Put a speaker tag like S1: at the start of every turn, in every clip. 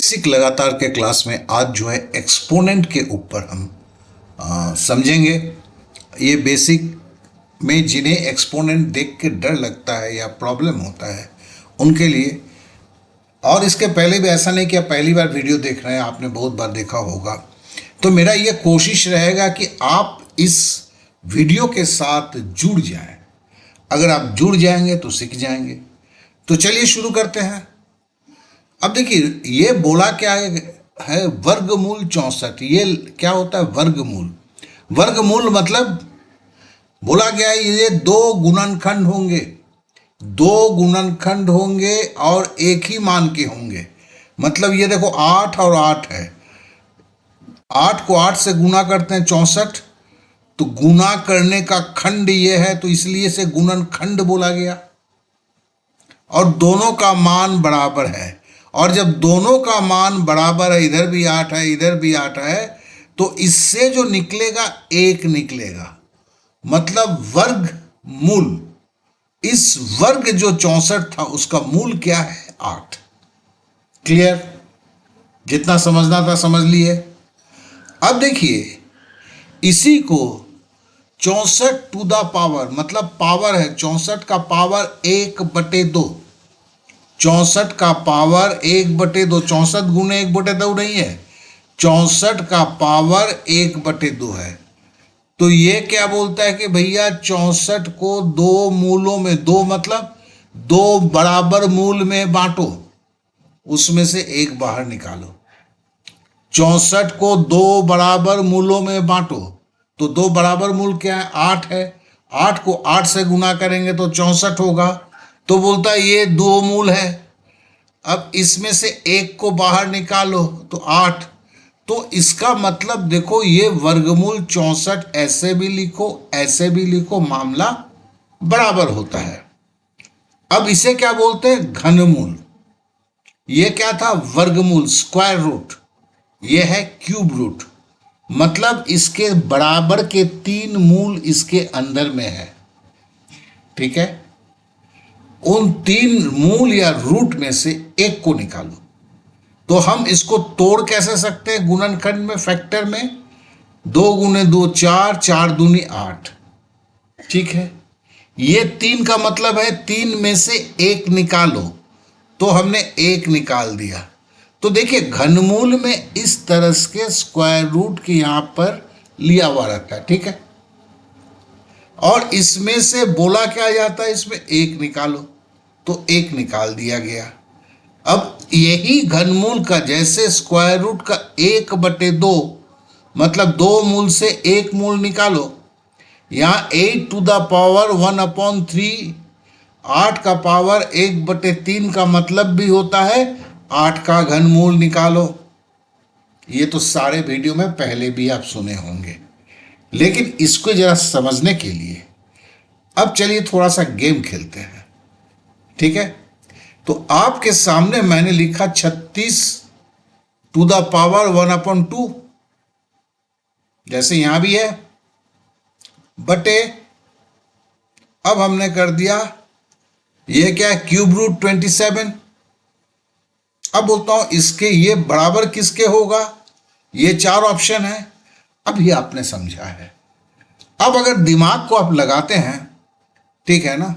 S1: Basic लगातार के class में आज जो है एक्सपोनेंट के ऊपर हम समझेंगे। ये बेसिक में जिन्हें एक्सपोनेंट देख के डर लगता है या प्रॉब्लम होता है उनके लिए, और इसके पहले भी ऐसा नहीं कि आप पहली बार वीडियो देख रहे हैं, आपने बहुत बार देखा होगा। तो मेरा ये कोशिश रहेगा कि आप इस वीडियो के साथ जुड़ जाएं। अगर आप जुड़ जाएंगे तो सीख जाएंगे। तो चलिए शुरू करते हैं। अब देखिए, ये बोला क्या है, वर्गमूल 64। ये क्या होता है वर्गमूल? वर्गमूल मतलब बोला गया है ये दो गुणनखंड होंगे और एक ही मान के होंगे। मतलब ये देखो 8 और 8 है, 8 को 8 से गुना करते हैं 64, तो गुना करने का खंड ये है, तो इसलिए से गुणनखंड बोला गया। और दोनों का मान बराबर है, और जब दोनों का मान बराबर है, इधर भी 8 है इधर भी 8 है, तो इससे जो निकलेगा 1 निकलेगा। मतलब वर्ग मूल, इस वर्ग जो 64 था उसका मूल क्या है? 8। क्लियर? जितना समझना था समझ लिए। अब देखिए, इसी को 64 टू द पावर, मतलब पावर है 64 का पावर 1/2। 64 का पावर 1/2, 64 गुने 1/2 नहीं है, 64 का पावर 1/2 है। तो ये क्या बोलता है कि भैया 64 को दो मूलों में, दो मतलब दो बराबर मूल में बांटो, उसमें से एक बाहर निकालो। 64 को दो बराबर मूलों में बांटो, तो दो बराबर मूल क्या है? 8 है। 8 को 8 से गुना करेंगे तो 64 होगा। तो बोलता है ये दो मूल है। अब इसमें से एक को बाहर निकालो तो 8। तो इसका मतलब देखो, ये वर्गमूल 64 ऐसे भी लिखो ऐसे भी लिखो, मामला बराबर होता है। अब इसे क्या बोलते हैं? घनमूल। ये क्या था? वर्गमूल, स्क्वायर रूट। ये है क्यूब रूट, मतलब इसके बराबर के 3 मूल इसके अंदर में है। ठीक है, उन 3 मूल या रूट में से एक को निकालो। तो हम इसको तोड़ कैसे सकते हैं? गुणनखंड में, फैक्टर में 2 गुने 2 4, 4 दूनी 8। ठीक है, ये 3 का मतलब है 3 में से एक निकालो, तो हमने 1 निकाल दिया। तो देखिए, घनमूल में इस तरह के स्क्वायर रूट के यहां पर लिया हुआ रहता है। ठीक है, और इसमें से बोला क्या जाता है? इसमें 1 निकालो, तो 1 निकाल दिया गया। अब यही घनमूल का, जैसे स्क्वायर रूट का 1/2, मतलब 2 मूल से 1 मूल निकालो। यहां 8 टू द पावर 1/3, 8 का पावर 1/3 का मतलब भी होता है 8 का घनमूल निकालो। ये तो सारे वीडियो में पहले भी आप सुने होंगे, लेकिन इसको जरा समझने के लिए अब चलिए थोड़ा सा गेम खेलते हैं। ठीक है, तो आपके सामने मैंने लिखा 36 टू द पावर 1/2, जैसे यहां भी है, बटे, अब हमने कर दिया ये क्या है? Cube root 27। अब बोलता हूं इसके ये बराबर किसके होगा? ये 4 ऑप्शन है, अभी आपने समझा है। अब अगर दिमाग को आप लगाते हैं, ठीक है ना,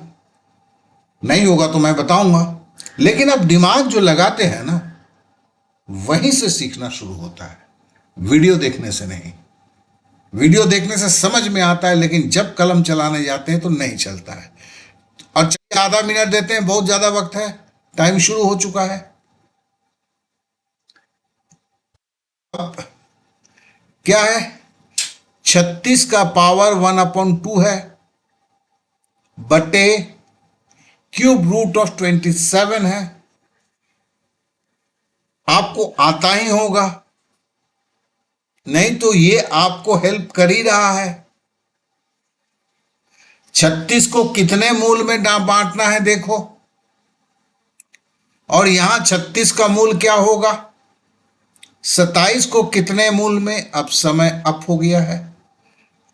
S1: नहीं होगा तो मैं बताऊंगा, लेकिन अब दिमाग जो लगाते हैं ना, वहीं से सीखना शुरू होता है, वीडियो देखने से नहीं। वीडियो देखने से समझ में आता है, लेकिन जब कलम चलाने जाते हैं तो नहीं चलता है। और चलिए आधा मिनट देते हैं, बहुत ज्यादा वक्त है, टाइम शुरू हो चुका है। अब क्या है? 36 का पावर 1/2 है, बटे क्यूब रूट ऑफ 27 है। आपको आता ही होगा, नहीं तो ये आपको हेल्प कर ही रहा है। 36 को कितने मूल में बांटना है देखो, और यहां 36 का मूल क्या होगा? 27 को कितने मूल में? अब समय अप हो गया है,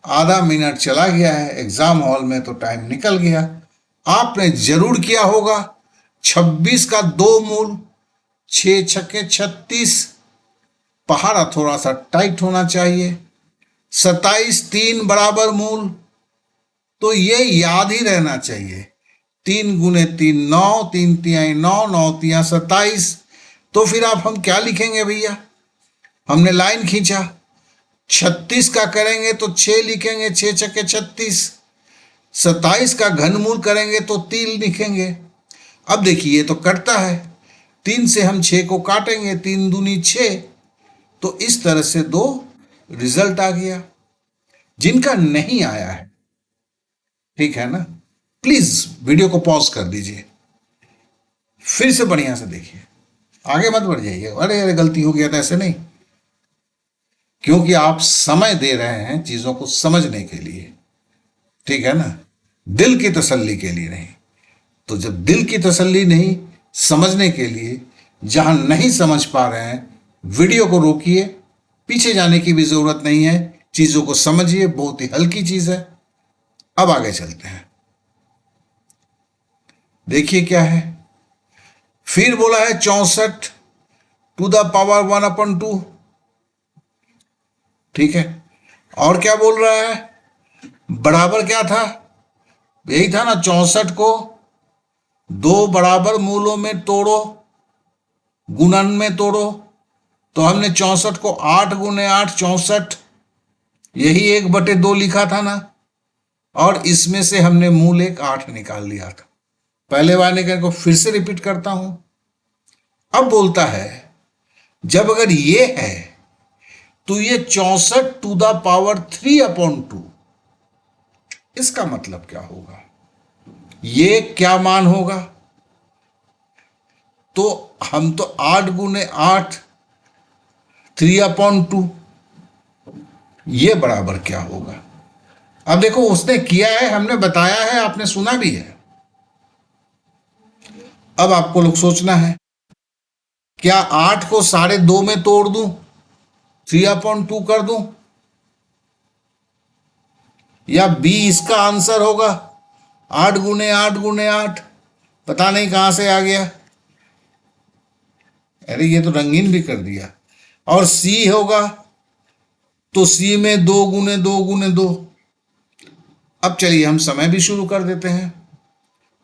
S1: आधा मिनट चला गया है, एग्जाम हॉल में तो टाइम निकल गया। आपने जरूर किया होगा 26 का 2 मूल, 6 छक्के 36, पहाड़ा थोड़ा सा टाइट होना चाहिए। 27 3 बराबर मूल, तो ये याद ही रहना चाहिए। 3 गुने 3 9, 3 तिहाई 9, 9 तिया 27। तो फिर आप हम क्या लिखेंगे भैया, हमने लाइन खींचा, 36 का करेंगे तो 6 लिखेंगे, 6 छक्के 36। 27 का घनमूल करेंगे तो 3 लिखेंगे। अब देखिए ये तो कटता है, 3 से हम 6 को काटेंगे, 3 दूनी 6। तो इस तरह से 2 रिजल्ट आ गया। जिनका नहीं आया है, ठीक है ना, प्लीज वीडियो को पॉज कर दीजिए, फिर से बढ़िया से देखिए, आगे मत बढ़ जाइए, अरे अरे गलती हो गया था, ऐसे नहीं। क्योंकि आप समय दे रहे हैं चीजों को समझने के लिए, ठीक है ना, दिल की तसल्ली के लिए नहीं। तो जब दिल की तसल्ली नहीं, समझने के लिए, जहां नहीं समझ पा रहे हैं, वीडियो को रोकिए, पीछे जाने की भी जरूरत नहीं है, चीजों को समझिए, बहुत ही हल्की चीज है। अब आगे चलते हैं, देखिए क्या है। फिर बोला है 64 टू द पावर 1/2, ठीक है। और क्या बोल रहा है, बराबर क्या था, यही था ना, 64 को 2 बराबर मूलों में तोड़ो, गुणन में तोड़ो। तो हमने 64 को 8 गुने 8 64, यही 1/2 लिखा था ना, और इसमें से हमने मूल 8 निकाल लिया था। पहले वाले को फिर से रिपीट करता हूं। अब बोलता है जब अगर ये है तो ये 64 टू द पावर 3/2, इसका मतलब क्या होगा, ये क्या मान होगा। तो हम तो 8 गुने 8 3/2, ये बराबर क्या होगा। अब देखो उसने किया है, हमने बताया है, आपने सुना भी है। अब आपको लोग सोचना है, क्या 8 को 2.5 में तोड़ दूं, 3/2 कर दूं, या बी इसका आंसर होगा 8 गुने 8 गुने 8, पता नहीं कहां से आ गया, अरे ये तो रंगीन भी कर दिया। और सी होगा तो सी में 2 गुने 2 गुने 2। अब चलिए हम समय भी शुरू कर देते हैं,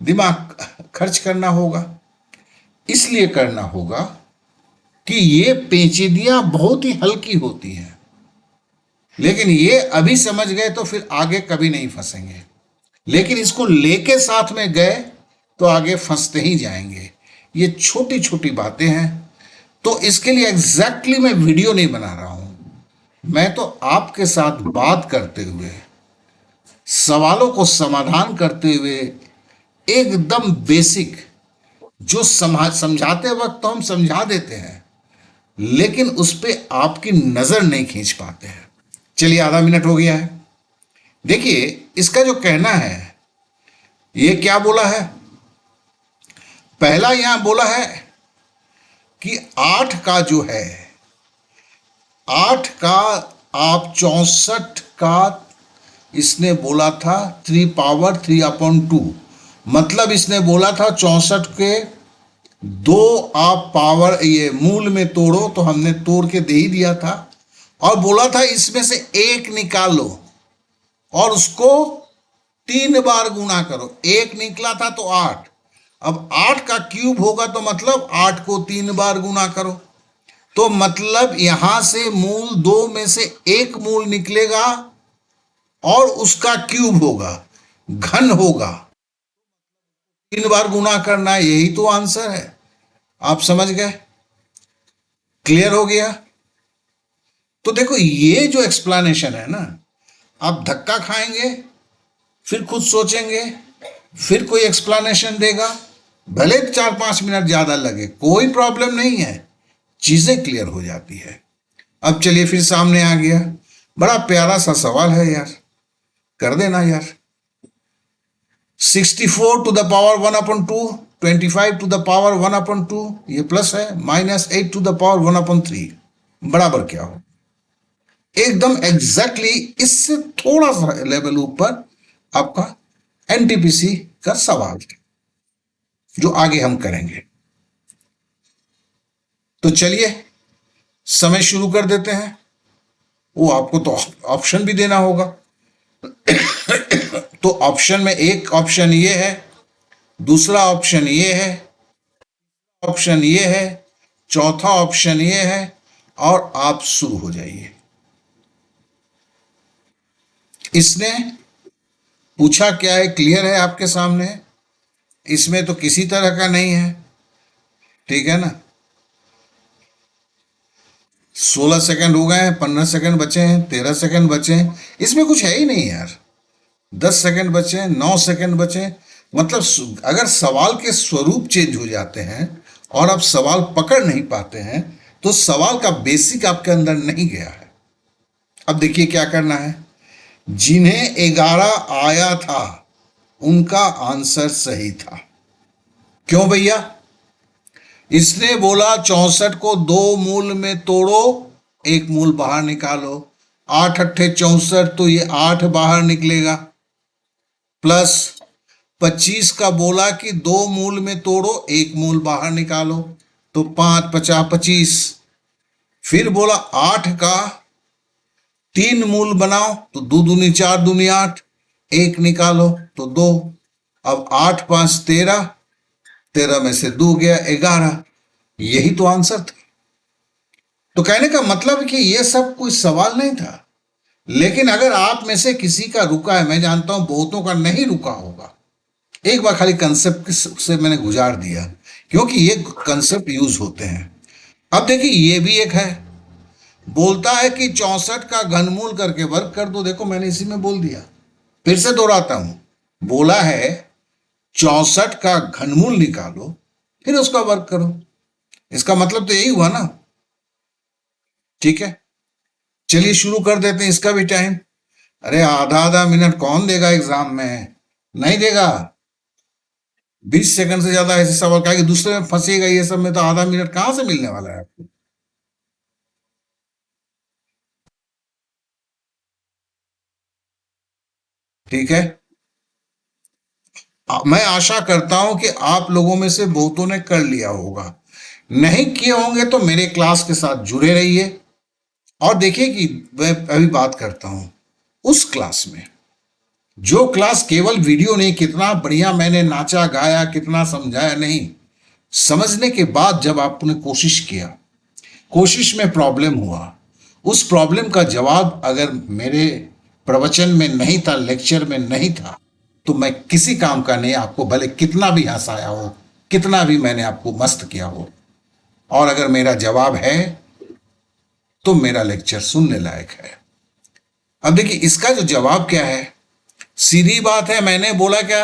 S1: दिमाग खर्च करना होगा, इसलिए करना होगा कि ये पेचीदियां बहुत ही हल्की होती हैं, लेकिन ये अभी समझ गए तो फिर आगे कभी नहीं फंसेंगे, लेकिन इसको लेके साथ में गए तो आगे फंसते ही जाएंगे। ये छोटी छोटी बातें हैं, तो इसके लिए एग्जैक्टली मैं वीडियो नहीं बना रहा हूं, मैं तो आपके साथ बात करते हुए, सवालों को समाधान करते हुए, एकदम बेसिक जो समझाते वक्त तो हम समझा देते हैं, लेकिन उस पर आपकी नजर नहीं खींच पाते हैं। चलिए आधा मिनट हो गया है, देखिए इसका जो कहना है, ये क्या बोला है, पहला यहां बोला है कि 8 का जो है, 8 का आप 64 का इसने बोला था 3/3/2, मतलब इसने बोला था 64 के 2 आप पावर ये मूल में तोड़ो, तो हमने तोड़ के दे ही दिया था, और बोला था इसमें से 1 निकालो और उसको 3 बार गुणा करो, 1 निकला था तो 8, अब 8 का क्यूब होगा तो मतलब 8 को 3 बार गुणा करो, तो मतलब यहां से मूल 2 में से 1 मूल निकलेगा और उसका क्यूब होगा, घन होगा, 3 बार गुणा करना, यही तो आंसर है। आप समझ गए, क्लियर हो गया। तो देखो ये जो एक्सप्लेनेशन है ना, आप धक्का खाएंगे, फिर खुद सोचेंगे, फिर कोई एक्सप्लेनेशन देगा, भले 4-5 मिनट ज्यादा लगे, कोई प्रॉब्लम नहीं है, चीजें क्लियर हो जाती है। अब चलिए फिर सामने आ गया, बड़ा प्यारा सा सवाल है यार, कर देना यार। 64 to the power 1/2, 25 to the power 1/2, ये प्लस है, -8 टू द पावर 1/3, बराबर क्या हो। एकदम एग्जैक्टली इससे थोड़ा सा लेवल ऊपर आपका एनटीपीसी का सवाल है, जो आगे हम करेंगे। तो चलिए समय शुरू कर देते हैं। वो आपको तो ऑप्शन भी देना होगा। तो ऑप्शन में एक ऑप्शन ये है, दूसरा ऑप्शन ये है, ऑप्शन ये है, चौथा ऑप्शन ये है, और आप शुरू हो जाइए। इसने पूछा क्या है, क्लियर है आपके सामने, इसमें तो किसी तरह का नहीं है, ठीक है ना। 16 सेकंड हो गए हैं, 15 सेकंड बचे हैं, 13 सेकंड बचे हैं, इसमें कुछ है ही नहीं यार। 10 सेकंड बचे हैं, 9 सेकंड बचे हैं। मतलब अगर सवाल के स्वरूप चेंज हो जाते हैं और आप सवाल पकड़ नहीं पाते हैं तो सवाल का बेसिक आपके अंदर नहीं गया है। अब देखिए क्या करना है। जिन्हें 11 आया था उनका आंसर सही था। क्यों भैया? इसने बोला 64 को 2 मूल में तोड़ो, एक मूल बाहर निकालो। 8 अट्ठे 64, तो ये 8 बाहर निकलेगा। प्लस 25 का बोला कि 2 मूल में तोड़ो, एक मूल बाहर निकालो, तो 5 50 25। फिर बोला 8 का 3 मूल बनाओ, तो 2 दूनी 4 दूनी 8, एक निकालो तो 2। अब 8 5 13, 13 में से 2 गया 11। यही तो आंसर था। तो कहने का मतलब कि ये सब कोई सवाल नहीं था। लेकिन अगर आप में से किसी का रुका है, मैं जानता हूं बहुतों का नहीं रुका होगा, एक बार खाली कंसेप्ट से मैंने गुजार दिया, क्योंकि ये कंसेप्ट यूज होते हैं। अब देखिए ये भी एक है, बोलता है कि 64 का घनमूल करके वर्ग कर दो। देखो मैंने इसी में बोल दिया, फिर से दोहराता हूं, बोला है 64 का घनमूल निकालो फिर उसका वर्ग करो। इसका मतलब तो यही हुआ ना, ठीक है। चलिए शुरू कर देते हैं, इसका भी टाइम। अरे आधा आधा मिनट कौन देगा एग्जाम में, नहीं देगा। 20 सेकंड से ज्यादा ऐसे सवाल का कि दूसरे में फंसेगा, ये सब में तो आधा मिनट कहां से मिलने वाला है आपको। ठीक है, मैं आशा करता हूं कि आप लोगों में से बहुतों ने कर लिया होगा। नहीं किए होंगे तो मेरे क्लास के साथ जुड़े रहिए और देखिए कि मैं अभी बात करता हूं उस क्लास में, जो क्लास केवल वीडियो नहीं, कितना बढ़िया मैंने नाचा गाया, कितना समझाया, नहीं, समझने के बाद जब आपने कोशिश किया, कोशिश में प्रॉब्लम हुआ, उस प्रॉब्लम का जवाब अगर मेरे प्रवचन में नहीं था, लेक्चर में नहीं था, तो मैं किसी काम का नहीं। आपको भले कितना भी हंसाया हो, कितना भी मैंने आपको मस्त किया हो, और अगर मेरा जवाब है तो मेरा लेक्चर सुनने लायक है। अब देखिए इसका जो जवाब क्या है, सीधी बात है, मैंने बोला क्या,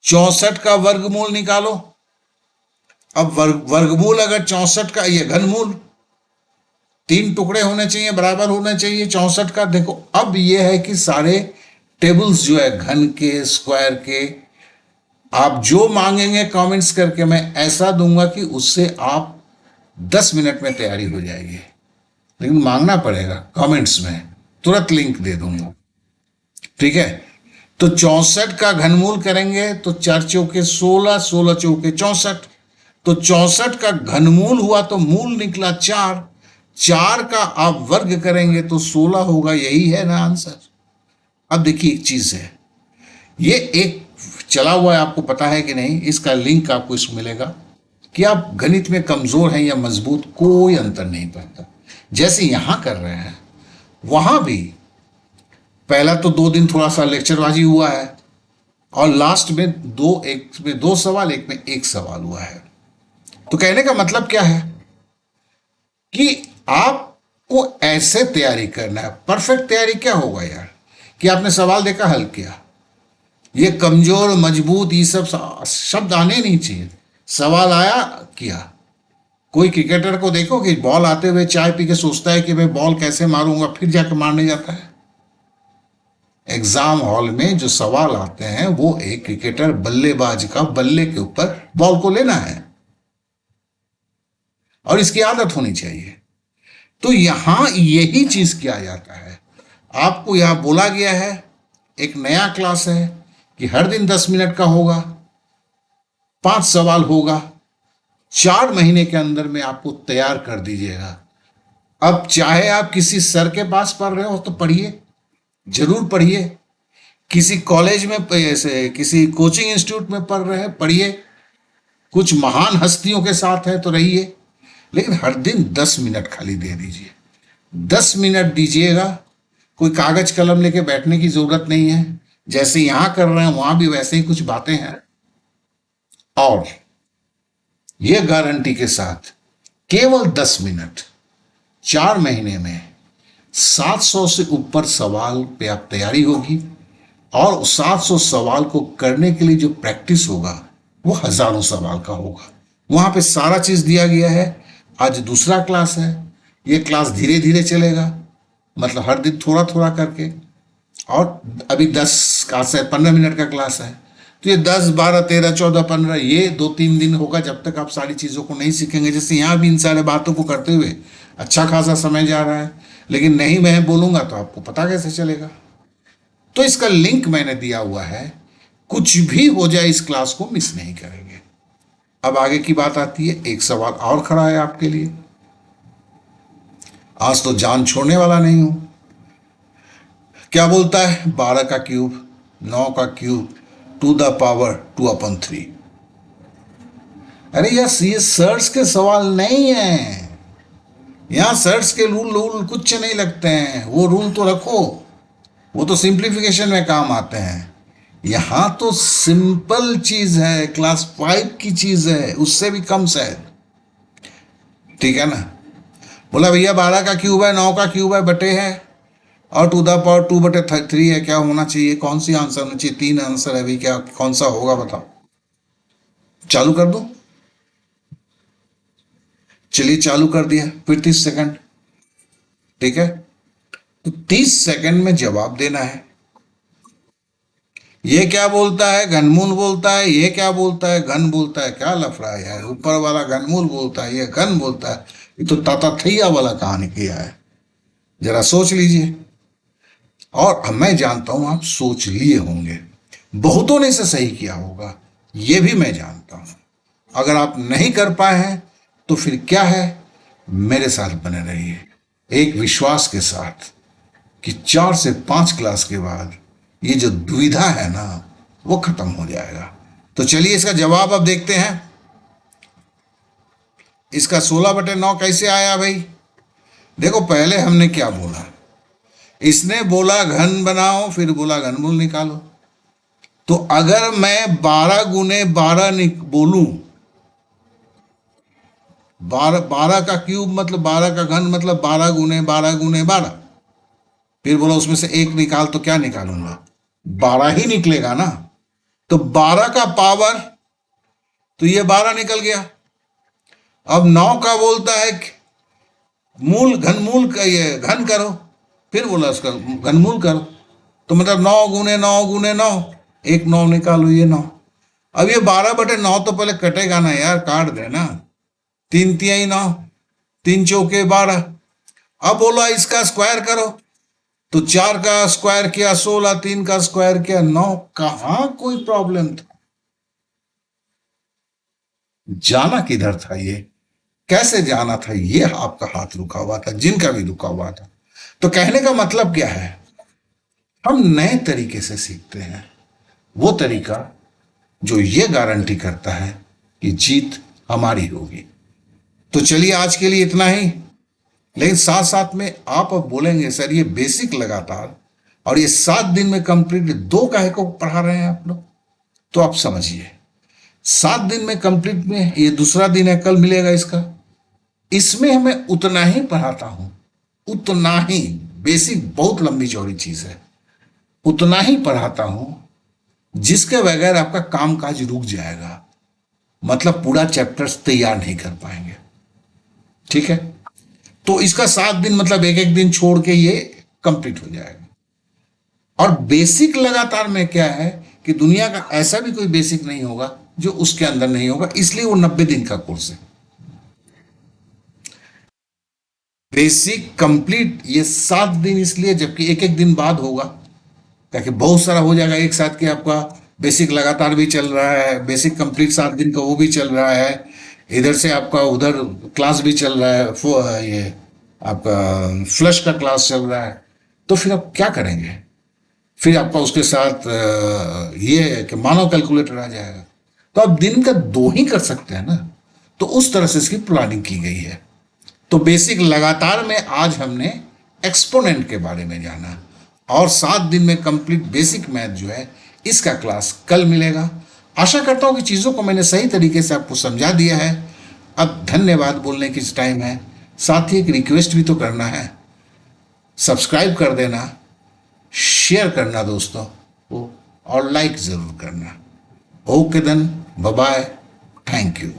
S1: 64 का वर्गमूल निकालो। अब वर्गमूल अगर 64 का, ये घनमूल 3 टुकड़े होने चाहिए, बराबर होने चाहिए 64 का। देखो अब ये है कि सारे टेबल्स जो है घन के, स्क्वायर के, आप जो मांगेंगे कमेंट्स करके मैं ऐसा दूंगा कि उससे आप 10 मिनट में तैयारी हो जाएगी। लेकिन मांगना पड़ेगा कमेंट्स में, तुरंत लिंक दे दूंगा, ठीक है। तो 64 का घनमूल करेंगे तो 4 चौके 16, 16 चौके 64। तो 64 का घनमूल हुआ तो मूल निकला 4, 4 का आप वर्ग करेंगे तो 16 होगा। यही है ना आंसर। अब देखिए एक चीज है, ये एक चला हुआ है, आपको पता है कि नहीं, इसका लिंक आपको इसमें मिलेगा कि आप गणित में कमजोर हैं या मजबूत, कोई अंतर नहीं पड़ता। जैसे यहां कर रहे हैं वहां भी पहला तो 2 दिन थोड़ा सा लेक्चरबाजी हुआ है और लास्ट में एक में 2 सवाल, एक में 1 सवाल हुआ है। तो कहने का मतलब क्या है कि आपको ऐसे तैयारी करना है। परफेक्ट तैयारी क्या होगा यार, कि आपने सवाल देखा, हल किया। ये कमजोर मजबूत ये सब शब्द आने नहीं चाहिए। सवाल आया, किया। कोई क्रिकेटर को देखो कि बॉल आते हुए चाय पी के सोचता है कि मैं बॉल कैसे मारूंगा, फिर जाकर मारने जाता है। एग्जाम हॉल में जो सवाल आते हैं वो एक क्रिकेटर बल्लेबाज का बल्ले के ऊपर बॉल को लेना है और इसकी आदत होनी चाहिए। तो यहां यही चीज किया जाता है। आपको यहां बोला गया है, एक नया क्लास है कि हर दिन 10 मिनट का होगा, 5 सवाल होगा, 4 महीने के अंदर में आपको तैयार कर दीजिएगा। अब चाहे आप किसी सर के पास पढ़ रहे हो तो पढ़िए, जरूर पढ़िए। किसी कॉलेज में ऐसे किसी कोचिंग इंस्टीट्यूट में पढ़ रहे हैं, पढ़िए। कुछ महान हस्तियों के साथ है तो रहिए, लेकिन हर दिन 10 मिनट खाली दे दीजिए। 10 मिनट दीजिएगा। कोई कागज कलम लेके बैठने की जरूरत नहीं है, जैसे यहां कर रहे हैं वहां भी वैसे ही कुछ बातें हैं। और यह गारंटी के साथ केवल 10 मिनट 4 महीने में 700 से ऊपर सवाल पे आप तैयारी होगी, और 700 सवाल को करने के लिए जो प्रैक्टिस होगा वो हजारों सवाल का होगा। वहां पे सारा चीज दिया गया है। आज दूसरा क्लास है, ये क्लास धीरे धीरे चलेगा, मतलब हर दिन थोड़ा थोड़ा करके। और अभी 10 का से 15 मिनट का क्लास है, तो ये 10, 12, 13, 14, 15 ये 2-3 दिन होगा, जब तक आप सारी चीज़ों को नहीं सीखेंगे। जैसे यहाँ भी इन सारे बातों को करते हुए अच्छा खासा समय जा रहा है, लेकिन नहीं मैं बोलूँगा तो आपको पता कैसे चलेगा। तो इसका लिंक मैंने दिया हुआ है, कुछ भी हो जाए इस क्लास को मिस नहीं करेंगे। अब आगे की बात आती है, एक सवाल और खड़ा है आपके लिए। आज तो जान छोड़ने वाला नहीं हूं। क्या बोलता है? 12 का क्यूब, 9 का क्यूब, टू द पावर 2/3। अरे यार, ये सर्च के सवाल नहीं है। यहां सर्च के रूल कुछ नहीं लगते हैं। वो रूल तो रखो, वो तो सिंप्लीफिकेशन में काम आते हैं। यहां तो सिंपल चीज है, क्लास 5 की चीज है, उससे भी कम शायद। ठीक है ना? बोला भैया 12 का क्यूब है, 9 का क्यूब है, बटे है, और टू द पावर 2/3 है। क्या होना चाहिए? कौन सी आंसर होना चाहिए? 3 आंसर है भाई, क्या कौन सा होगा बताओ? चालू कर दो। चलिए चालू कर दिया। फिर 30 सेकंड। ठीक है, तो 30 सेकंड में जवाब देना है। ये क्या बोलता है? घनमूल बोलता है। ये क्या बोलता है? घन बोलता है। क्या लफड़ा है यार? ऊपर वाला घनमूल बोलता है, ये घन बोलता है। ये तो ताताथैया वाला कहानी किया है। जरा सोच लीजिए। और मैं जानता हूं आप सोच लिए होंगे, बहुतों ने इसे सही किया होगा, ये भी मैं जानता हूं। अगर आप नहीं कर पाए हैं तो फिर क्या है, मेरे साथ बने रहिए, एक विश्वास के साथ कि 4 से 5 क्लास के बाद ये जो दुविधा है ना, वो खत्म हो जाएगा। तो चलिए इसका जवाब अब देखते हैं। इसका 16/9 कैसे आया भाई? देखो, पहले हमने क्या बोला? इसने बोला घन बनाओ, फिर बोला घनमूल निकालो। तो अगर मैं 12 गुने 12 बोलूं, 12 का क्यूब मतलब 12 का घन मतलब 12 गुने 12 गुने 12, फिर बोला उसमें से 1 निकाल, तो क्या निकालूंगा? 12 ही निकलेगा ना। तो 12 का पावर, तो ये 12 निकल गया। अब 9 का बोलता है मूल, घनमूल का ये घन करो, फिर बोला उसका घनमूल करो, तो मतलब 9 गुने 9 गुने 9, 1 9 निकालो, ये 9। अब ये 12/9 तो पहले कटेगा ना यार, काट देना। 3 तिहाई 9, 3 चौके 12। अब बोला इसका स्क्वायर करो, तो 4 का स्क्वायर किया 16, 3 का स्क्वायर किया 9। कहां कोई प्रॉब्लम था? जाना किधर था? ये कैसे जाना था? ये आपका हाथ रुका हुआ था, जिनका भी रुका हुआ था। तो कहने का मतलब क्या है? हम नए तरीके से सीखते हैं, वो तरीका जो ये गारंटी करता है कि जीत हमारी होगी। तो चलिए आज के लिए इतना ही। लेकिन साथ साथ में आप अब बोलेंगे सर ये बेसिक लगातार और ये 7 दिन में कंप्लीट 2 काहे को पढ़ा रहे हैं आप लोग? तो आप समझिए, 7 दिन में कंप्लीट में ये दूसरा दिन है, कल मिलेगा इसका। इसमें मैं उतना ही पढ़ाता हूं, उतना ही। बेसिक बहुत लंबी चौड़ी चीज है, उतना ही पढ़ाता हूं जिसके बगैर आपका कामकाज रुक जाएगा, मतलब पूरा चैप्टर्स तैयार नहीं कर पाएंगे। ठीक है, तो इसका 7 दिन मतलब एक एक दिन छोड़ के ये कंप्लीट हो जाएगा। और बेसिक लगातार में क्या है कि दुनिया का ऐसा भी कोई बेसिक नहीं होगा जो उसके अंदर नहीं होगा, इसलिए वो 90 दिन का कोर्स है। बेसिक कंप्लीट ये 7 दिन इसलिए, जबकि एक एक दिन बाद होगा, ताकि बहुत सारा हो जाएगा एक साथ कि आपका बेसिक लगातार भी चल रहा है, बेसिक कंप्लीट 7 दिन का वो भी चल रहा है, इधर से आपका उधर क्लास भी चल रहा है, ये आपका फ्लश का क्लास चल रहा है, तो फिर आप क्या करेंगे? फिर आपका उसके साथ ये है कि मानव कैलकुलेटर आ जाएगा, तो आप दिन का 2 ही कर सकते हैं ना। तो उस तरह से इसकी प्लानिंग की गई है। तो बेसिक लगातार में आज हमने एक्सपोनेंट के बारे में जाना, और 7 दिन में कंप्लीट बेसिक मैथ जो है इसका क्लास कल मिलेगा। आशा करता हूं कि चीज़ों को मैंने सही तरीके से आपको समझा दिया है। अब धन्यवाद बोलने की टाइम है। साथ ही एक रिक्वेस्ट भी तो करना है, सब्सक्राइब कर देना, शेयर करना दोस्तों को, और लाइक ज़रूर करना। Okay then, bye bye, thank you.